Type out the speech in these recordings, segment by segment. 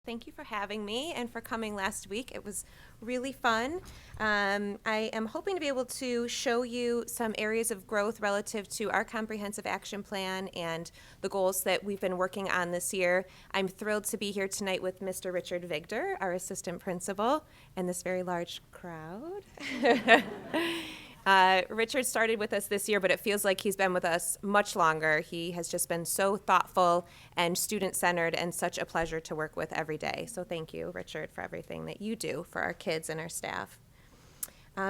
Thank you for having me and for coming last week. It was really fun. I am hoping to be able to show you some areas of growth relative to our comprehensive action plan and the goals that we've been working on this year. I'm thrilled to be here tonight with Mr. Richard Vigder, our assistant principal, and this very large crowd. Richard started with us this year, but it feels like he's been with us much longer. He has just been so thoughtful and student-centered and such a pleasure to work with every day. So thank you, Richard, for everything that you do for our kids and our staff.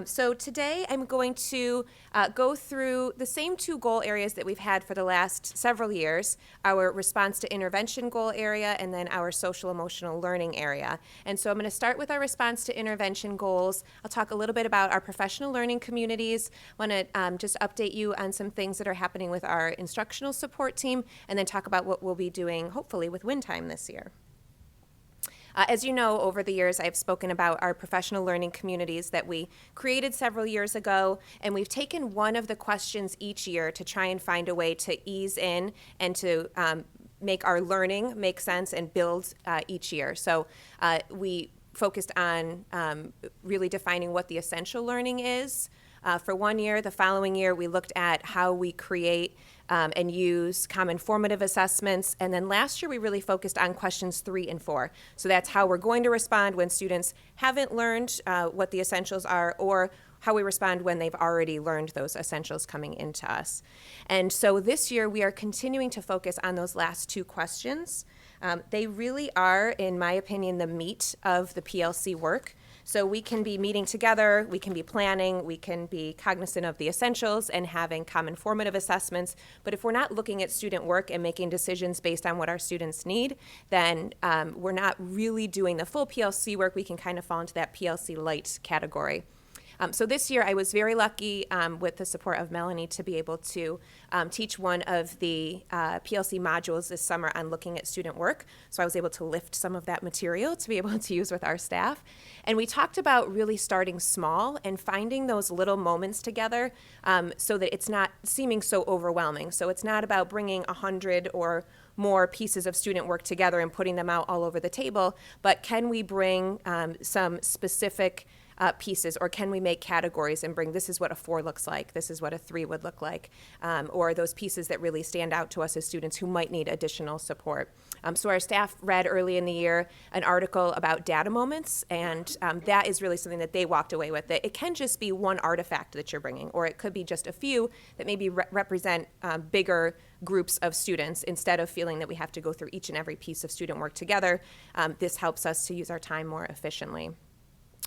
So today I'm going to go through the same two goal areas that we've had for the last several years, our response to intervention goal area and then our social emotional learning area. And so I'm going to start with our response to intervention goals. I'll talk a little bit about our professional learning communities. I want to just update you on some things that are happening with our instructional support team and then talk about what we'll be doing hopefully with Win Time this year. As you know, over the years, I've spoken about our professional learning communities that we created several years ago, and we've taken one of the questions each year to try and find a way to ease in and to make our learning make sense and build each year. So we focused on really defining what the essential learning is. For 1 year, the following year, we looked at how we create and use common formative assessments. And then last year, we really focused on questions 3 and 4. So that's how we're going to respond when students haven't learned what the essentials are, or how we respond when they've already learned those essentials coming into us. And so this year, we are continuing to focus on those last 2 questions. They really are, in my opinion, the meat of the PLC work. So we can be meeting together, we can be planning, we can be cognizant of the essentials and having common formative assessments. But if we're not looking at student work and making decisions based on what our students need, then we're not really doing the full PLC work. We can kind of fall into that PLC light category. So this year I was very lucky with the support of Melanie to be able to teach one of the PLC modules this summer on looking at student work. So I was able to lift some of that material to be able to use with our staff. And we talked about really starting small and finding those little moments together so that it's not seeming so overwhelming. So it's not about bringing 100 or more pieces of student work together and putting them out all over the table, but can we bring some specific pieces, or can we make categories and bring, this is what a 4 looks like, this is what a 3 would look like, or those pieces that really stand out to us as students who might need additional support. So our staff read early in the year an article about data moments, and that is really something that they walked away with. That it can just be one artifact that you're bringing, or it could be just a few that maybe represent bigger groups of students instead of feeling that we have to go through each and every piece of student work together. This helps us to use our time more efficiently.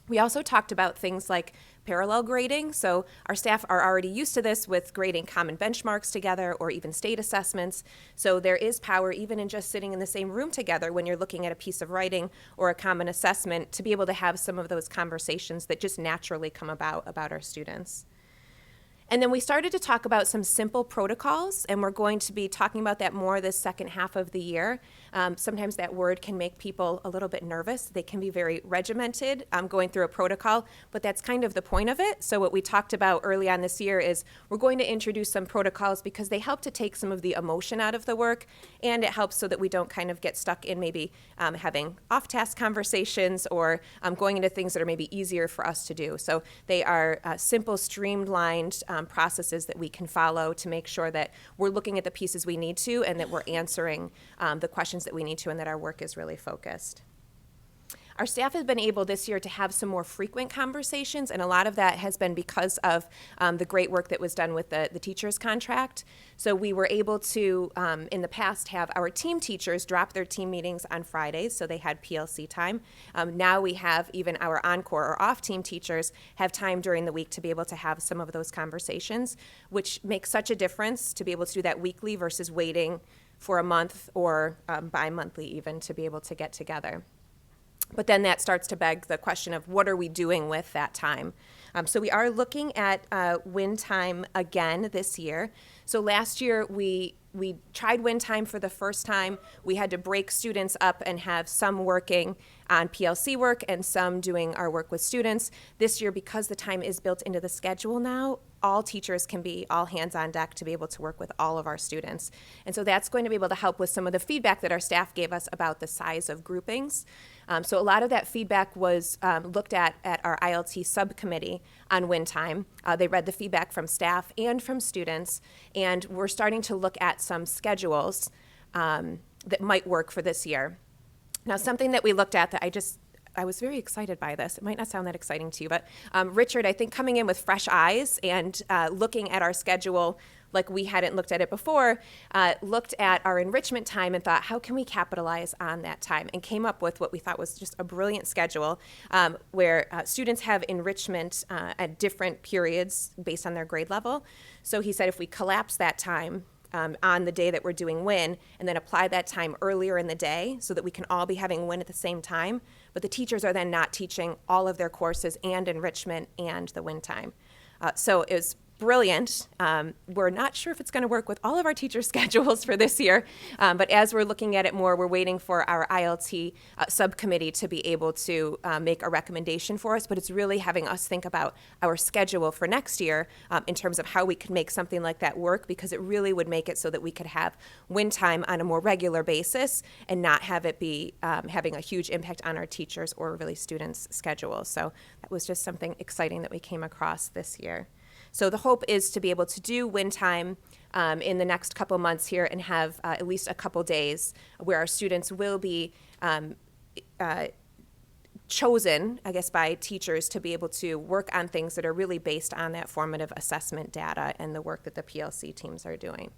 We also talked about things like parallel grading. So our staff are already used to this with grading common benchmarks together or even state assessments. So there is power even in just sitting in the same room together when you're looking at a piece of writing or a common assessment to be able to have some of those conversations that just naturally come about our students. And then we started to talk about some simple protocols, and we're going to be talking about that more this second half of the year. Sometimes that word can make people a little bit nervous. They can be very regimented going through a protocol, but that's kind of the point of it. So what we talked about early on this year is we're going to introduce some protocols because they help to take some of the emotion out of the work, and it helps so that we don't kind of get stuck in maybe having off-task conversations or going into things that are maybe easier for us to do. So they are simple, streamlined processes that we can follow to make sure that we're looking at the pieces we need to and that we're answering the questions that we need to and that our work is really focused. Our staff has been able this year to have some more frequent conversations, and a lot of that has been because of the great work that was done with the teacher's contract. So we were able to, in the past, have our team teachers drop their team meetings on Fridays, so they had PLC time. Now we have even our encore or off-team teachers have time during the week to be able to have some of those conversations, which makes such a difference to be able to do that weekly versus waiting for a month or bi-monthly even to be able to get together. But then that starts to beg the question of what are we doing with that time? So we are looking at Win Time again this year. So last year we tried Win Time for the first time. We had to break students up and have some working on PLC work and some doing our work with students. This year, because the time is built into the schedule now, all teachers can be all hands on deck to be able to work with all of our students. And so that's going to be able to help with some of the feedback that our staff gave us about the size of groupings. So a lot of that feedback was looked at our ILT subcommittee on win time. They read the feedback from staff and from students, and we're starting to look at some schedules that might work for this year. Now, something that we looked at that I was very excited by this. It might not sound that exciting to you, but Richard, I think coming in with fresh eyes and looking at our schedule like we hadn't looked at it before, looked at our enrichment time and thought, how can we capitalize on that time? And came up with what we thought was just a brilliant schedule where students have enrichment at different periods based on their grade level. So he said if we collapse that time on the day that we're doing WIN and then apply that time earlier in the day so that we can all be having WIN at the same time, but the teachers are then not teaching all of their courses and enrichment and the WIN time. So it was brilliant. We're not sure if it's going to work with all of our teacher schedules for this year, but as we're looking at it more, we're waiting for our ILT subcommittee to be able to make a recommendation for us, but it's really having us think about our schedule for next year in terms of how we could make something like that work, because it really would make it so that we could have win time on a more regular basis and not have it be having a huge impact on our teachers or really students' schedules. So that was just something exciting that we came across this year. So the hope is to be able to do win time in the next couple months here and have at least a couple days where our students will be chosen, I guess, by teachers to be able to work on things that are really based on that formative assessment data and the work that the PLC teams are doing.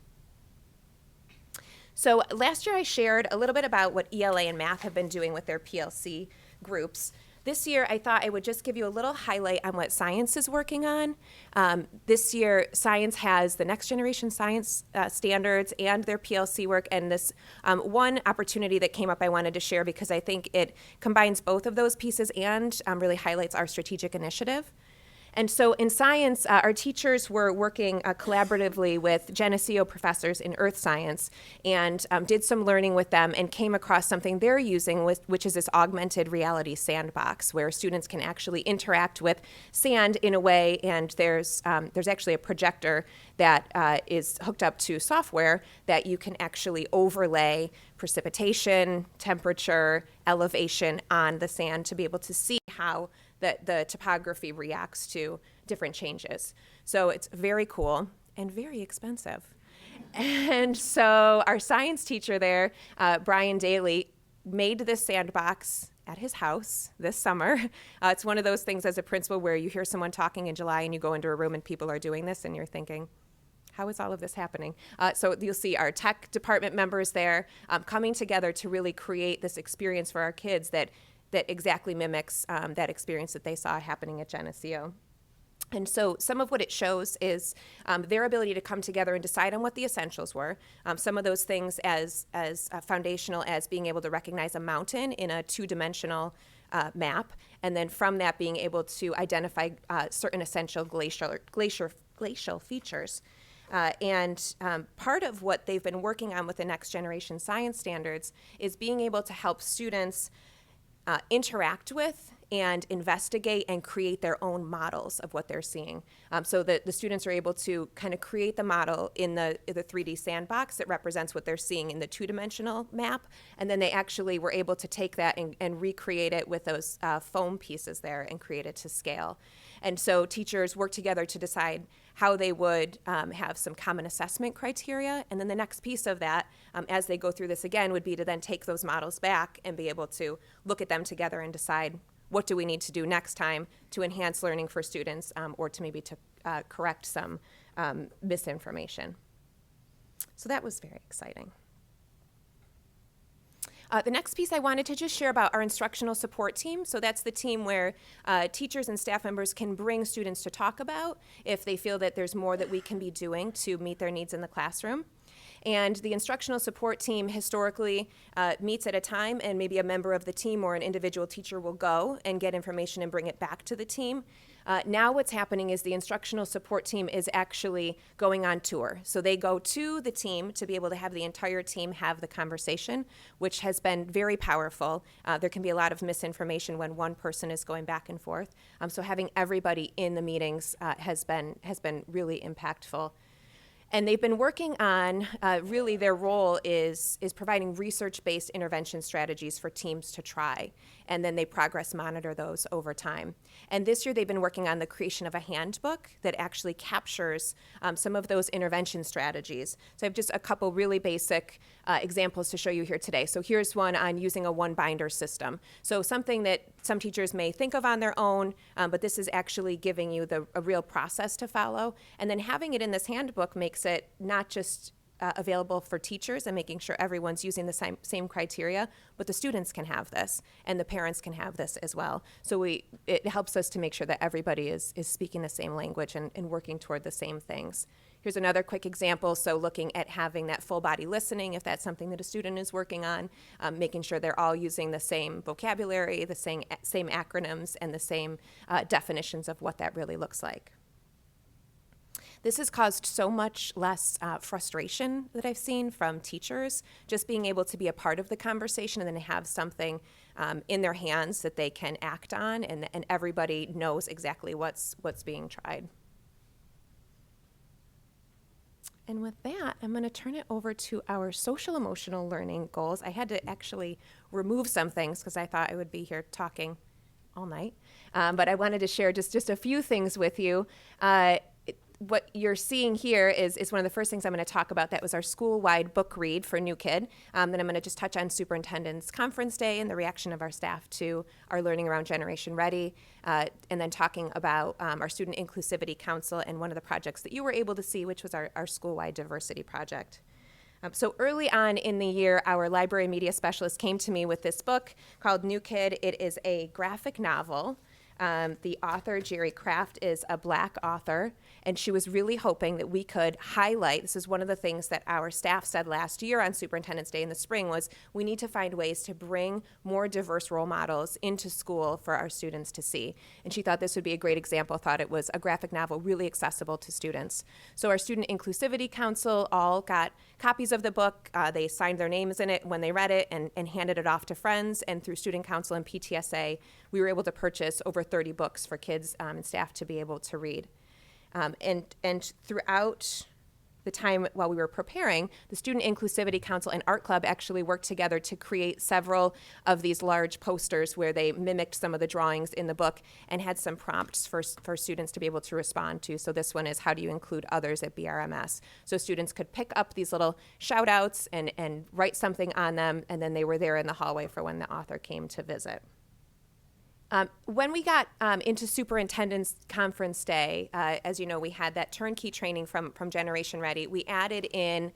So last year I shared a little bit about what ELA and math have been doing with their PLC groups. This year, I thought I would just give you a little highlight on what science is working on. This year, science has the next generation science standards and their PLC work, and this one opportunity that came up I wanted to share because I think it combines both of those pieces and really highlights our strategic initiative. And so in science, our teachers were working collaboratively with Geneseo professors in earth science and did some learning with them and came across something they're using, which is this augmented reality sandbox where students can actually interact with sand in a way, and there's actually a projector that is hooked up to software that you can actually overlay precipitation, temperature, elevation on the sand to be able to see how the topography reacts to different changes. So it's very cool and very expensive. And so our science teacher there, Brian Daly, made this sandbox at his house this summer. It's one of those things as a principal where you hear someone talking in July and you go into a room and people are doing this and you're thinking, how is all of this happening? So you'll see our tech department members there coming together to really create this experience for our kids that exactly mimics that experience that they saw happening at Geneseo. And so some of what it shows is their ability to come together and decide on what the essentials were. Some of those things as foundational as being able to recognize a mountain in a two-dimensional map, and then from that being able to identify certain essential glacial features. And part of what they've been working on with the next generation science standards is being able to help students interact with and investigate and create their own models of what they're seeing. So that the students are able to kind of create the model in the 3D sandbox that represents what they're seeing in the two-dimensional map, and then they actually were able to take that and recreate it with those foam pieces there and create it to scale. And so teachers work together to decide how they would have some common assessment criteria. And then the next piece of that, as they go through this again, would be to then take those models back and be able to look at them together and decide what do we need to do next time to enhance learning for students or to maybe to correct some misinformation. So that was very exciting. The next piece I wanted to just share about our instructional support team. So that's the team where teachers and staff members can bring students to talk about if they feel that there's more that we can be doing to meet their needs in the classroom. And the instructional support team historically meets at a time, and maybe a member of the team or an individual teacher will go and get information and bring it back to the team. Now what's happening is the instructional support team is actually going on tour. So they go to the team to be able to have the entire team have the conversation, which has been very powerful. There can be a lot of misinformation when one person is going back and forth. So having everybody in the meetings has been really impactful. And they've been working on, really their role is providing research-based intervention strategies for teams to try. And then they progress monitor those over time. And this year they've been working on the creation of a handbook that actually captures some of those intervention strategies. So I have just a couple really basic examples to show you here today. So here's one on using a one-binder system. So something that some teachers may think of on their own, but this is actually giving you a real process to follow. And then having it in this handbook makes it not just available for teachers and making sure everyone's using the same criteria, but the students can have this and the parents can have this as well. So it helps us to make sure that everybody is speaking the same language and working toward the same things. Here's another quick example. So looking at having that full body listening, if that's something that a student is working on, making sure they're all using the same vocabulary, the same acronyms, and the same definitions of what that really looks like. This has caused so much less frustration that I've seen from teachers, just being able to be a part of the conversation and then have something in their hands that they can act on, and everybody knows exactly what's being tried. And with that, I'm going to turn it over to our social emotional learning goals. I had to actually remove some things because I thought I would be here talking all night, but I wanted to share just a few things with you. What you're seeing here is one of the first things I'm going to talk about. That was our school-wide book read for New Kid. Then I'm going to just touch on Superintendent's Conference Day and the reaction of our staff to our learning around Generation Ready, and then talking about our Student Inclusivity Council and one of the projects that you were able to see, which was our school-wide diversity project. So early on in the year, our library media specialist came to me with this book called New Kid. It is a graphic novel. The author, Jerry Kraft, is a Black author, and she was really hoping that we could highlight, this is one of the things that our staff said last year on Superintendent's Day in the spring, was we need to find ways to bring more diverse role models into school for our students to see. And she thought this would be a great example, thought it was a graphic novel really accessible to students. So our Student Inclusivity Council all got copies of the book. They signed their names in it when they read it and handed it off to friends, and through Student Council and PTSA, we were able to purchase over 30 books for kids and staff to be able to read. And throughout the time while we were preparing, the Student Inclusivity Council and Art Club actually worked together to create several of these large posters where they mimicked some of the drawings in the book and had some prompts for students to be able to respond to. So this one is, how do you include others at BRMS? So students could pick up these little shout outs and write something on them, and then they were there in the hallway for when the author came to visit. When we got into Superintendent's Conference Day, as you know, we had that turnkey training from Generation Ready. We added in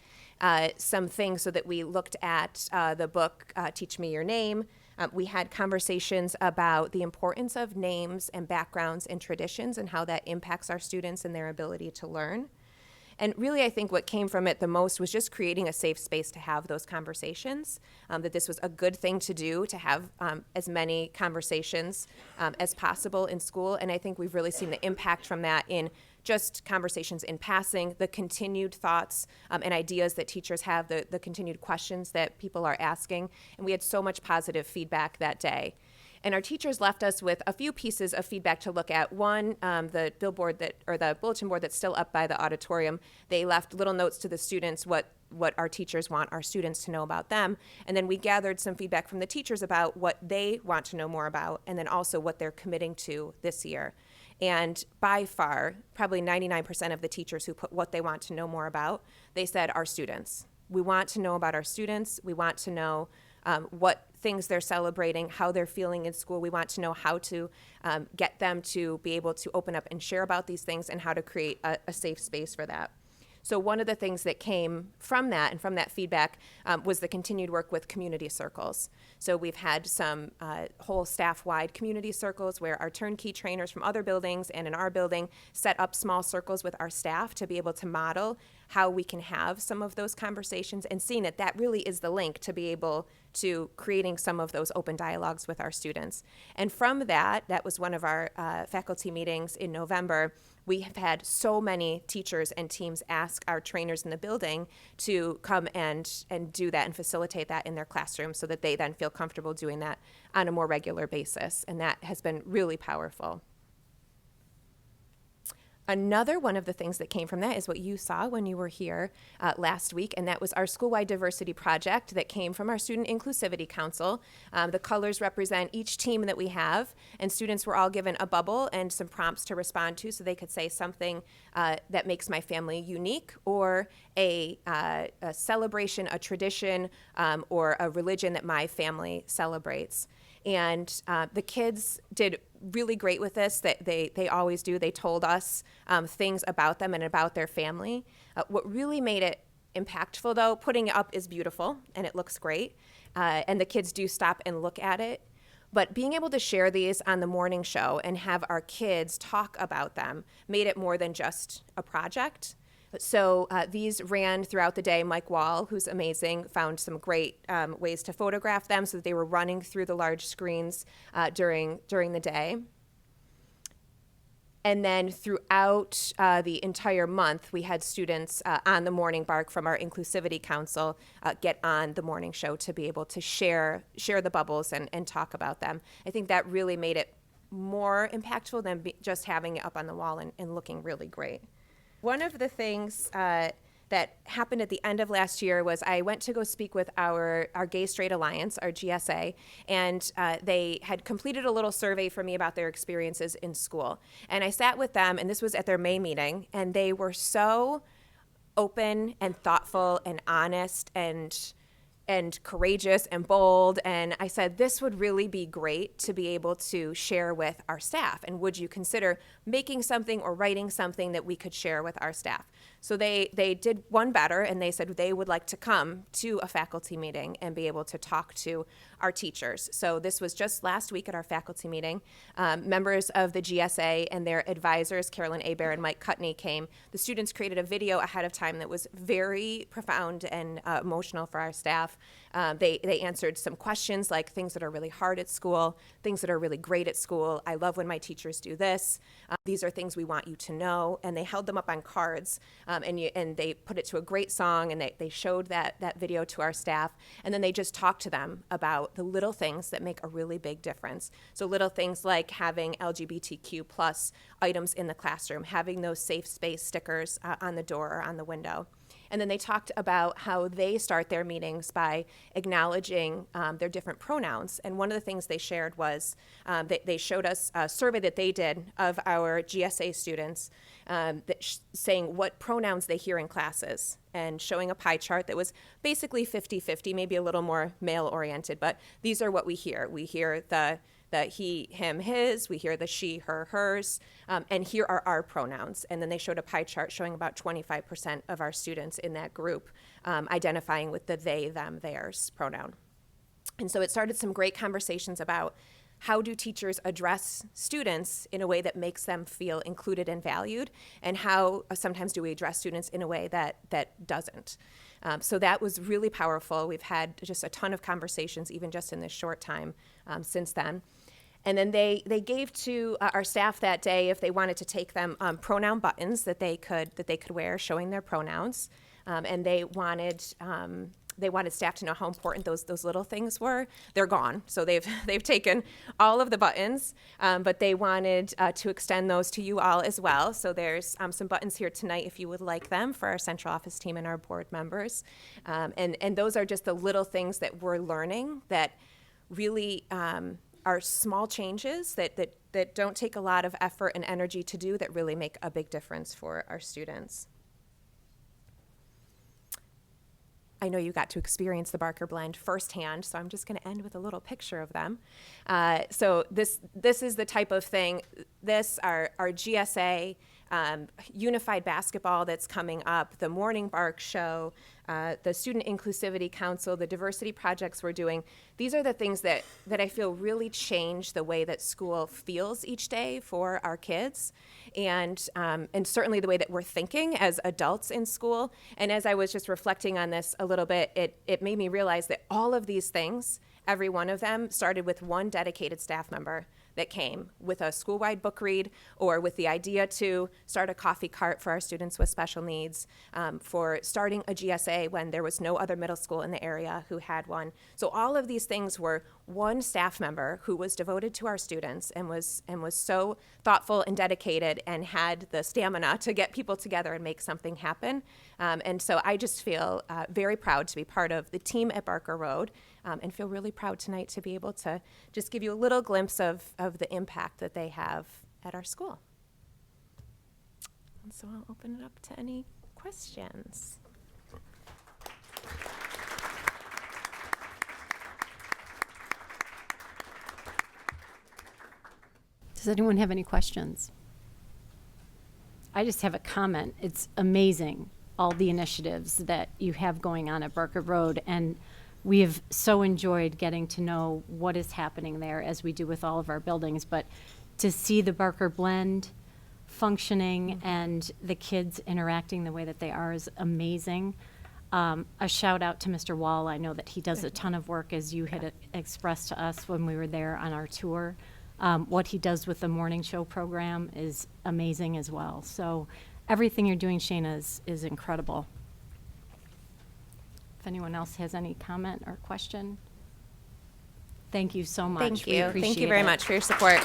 some things so that we looked at the book, Teach Me Your Name. We had conversations about the importance of names and backgrounds and traditions and how that impacts our students and their ability to learn. And really, I think what came from it the most was just creating a safe space to have those conversations, that this was a good thing to do, to have as many conversations as possible in school. And I think we've really seen the impact from that in just conversations in passing, the continued thoughts and ideas that teachers have, the continued questions that people are asking. And we had so much positive feedback that day. And our teachers left us with a few pieces of feedback to look at. One, the the bulletin board that's still up by the auditorium, they left little notes to the students what our teachers want our students to know about them. And then we gathered some feedback from the teachers about what they want to know more about, and then also what they're committing to this year. And by far, probably 99% of the teachers who put what they want to know more about, they said our students. We want to know about our students. We want to know what things they're celebrating, how they're feeling in school. We want to know how to get them to be able to open up and share about these things and how to create a safe space for that. So one of the things that came from that and from that feedback was the continued work with community circles. So we've had some whole staff-wide community circles where our turnkey trainers from other buildings and in our building set up small circles with our staff to be able to model how we can have some of those conversations, and seeing that that really is the link to be able to creating some of those open dialogues with our students. And from that was one of our faculty meetings in November. We have had so many teachers and teams ask our trainers in the building to come and do that and facilitate that in their classrooms so that they then feel comfortable doing that on a more regular basis. And that has been really powerful. Another one of the things that came from that is what you saw when you were here last week, and that was our school-wide diversity project that came from our Student Inclusivity Council. The colors represent each team that we have, and students were all given a bubble and some prompts to respond to, so they could say something that makes my family unique, or a celebration, a tradition, or a religion that my family celebrates. And the kids did really great with this, that they always do. They told us things about them and about their family. What really made it impactful, though, putting it up is beautiful and it looks great, and the kids do stop and look at it. But being able to share these on the morning show and have our kids talk about them made it more than just a project. So these ran throughout the day. Mike Wall, who's amazing, found some great ways to photograph them so that they were running through the large screens during the day. And then throughout the entire month, we had students on the Morning Bark from our Inclusivity Council get on the morning show to be able to share the bubbles and talk about them. I think that really made it more impactful than just having it up on the wall and looking really great. One of the things that happened at the end of last year was I went to go speak with our Gay Straight Alliance, our GSA, and they had completed a little survey for me about their experiences in school. And I sat with them, and this was at their May meeting, and they were so open and thoughtful and honest and courageous and bold. And I said, this would really be great to be able to share with our staff. And would you consider making something or writing something that we could share with our staff? So they did one better, and they said they would like to come to a faculty meeting and be able to talk to our teachers. So this was just last week at our faculty meeting. Members of the GSA and their advisors, Carolyn Abear and Mike Cutney, came. The students created a video ahead of time that was very profound and emotional for our staff. They answered some questions like things that are really hard at school, things that are really great at school. I love when my teachers do this. These are things we want you to know. And they held them up on cards, and they put it to a great song, and they showed that video to our staff. And then they just talked to them about the little things that make a really big difference. So little things like having LGBTQ plus items in the classroom, having those safe space stickers on the door or on the window. And then they talked about how they start their meetings by acknowledging their different pronouns. And one of the things they shared was they showed us a survey that they did of our GSA students saying what pronouns they hear in classes, and showing a pie chart that was basically 50-50, maybe a little more male-oriented. But these are what we hear. We hear the he, him, his, we hear the she, her, hers, and here are our pronouns. And then they showed a pie chart showing about 25% of our students in that group identifying with the they, them, theirs pronoun. And so it started some great conversations about how do teachers address students in a way that makes them feel included and valued, and how sometimes do we address students in a way that doesn't. So that was really powerful. We've had just a ton of conversations, even just in this short time since then. And then they gave to our staff that day, if they wanted to take them, pronoun buttons that they could wear showing their pronouns, and they wanted staff to know how important those little things were. They're gone, so they've taken all of the buttons, but they wanted to extend those to you all as well. So there's some buttons here tonight if you would like them for our central office team and our board members, and those are just the little things that we're learning that really are small changes that don't take a lot of effort and energy to do, that really make a big difference for our students. I know you got to experience the Barker Blend firsthand, so I'm just going to end with a little picture of them. So this is the type of thing. Our GSA Unified basketball that's coming up, the Morning Bark show, the Student Inclusivity Council, the diversity projects we're doing. These are the things that I feel really change the way that school feels each day for our kids, and certainly the way that we're thinking as adults in school. And as I was just reflecting on this a little bit, it made me realize that all of these things, every one of them, started with one dedicated staff member that came with a school-wide book read, or with the idea to start a coffee cart for our students with special needs, for starting a GSA when there was no other middle school in the area who had one. So all of these things were one staff member who was devoted to our students and was so thoughtful and dedicated and had the stamina to get people together and make something happen. And so I just feel very proud to be part of the team at Barker Road, and feel really proud tonight to be able to just give you a little glimpse of the impact that they have at our school. And so I'll open it up to any questions. Does anyone have any questions? I just have a comment. It's amazing, all the initiatives that you have going on at Barker Road, and we have so enjoyed getting to know what is happening there, as we do with all of our buildings. But to see the Barker Blend functioning and the kids interacting the way that they are is amazing. A shout out to Mr. Wall. I know that he does a ton of work, as you had expressed to us when we were there on our tour. What he does with the morning show program is amazing as well. So everything you're doing, Shana, is incredible. If anyone else has any comment or question. Thank you so much. Thank We you. appreciate Thank you very it. much for your support.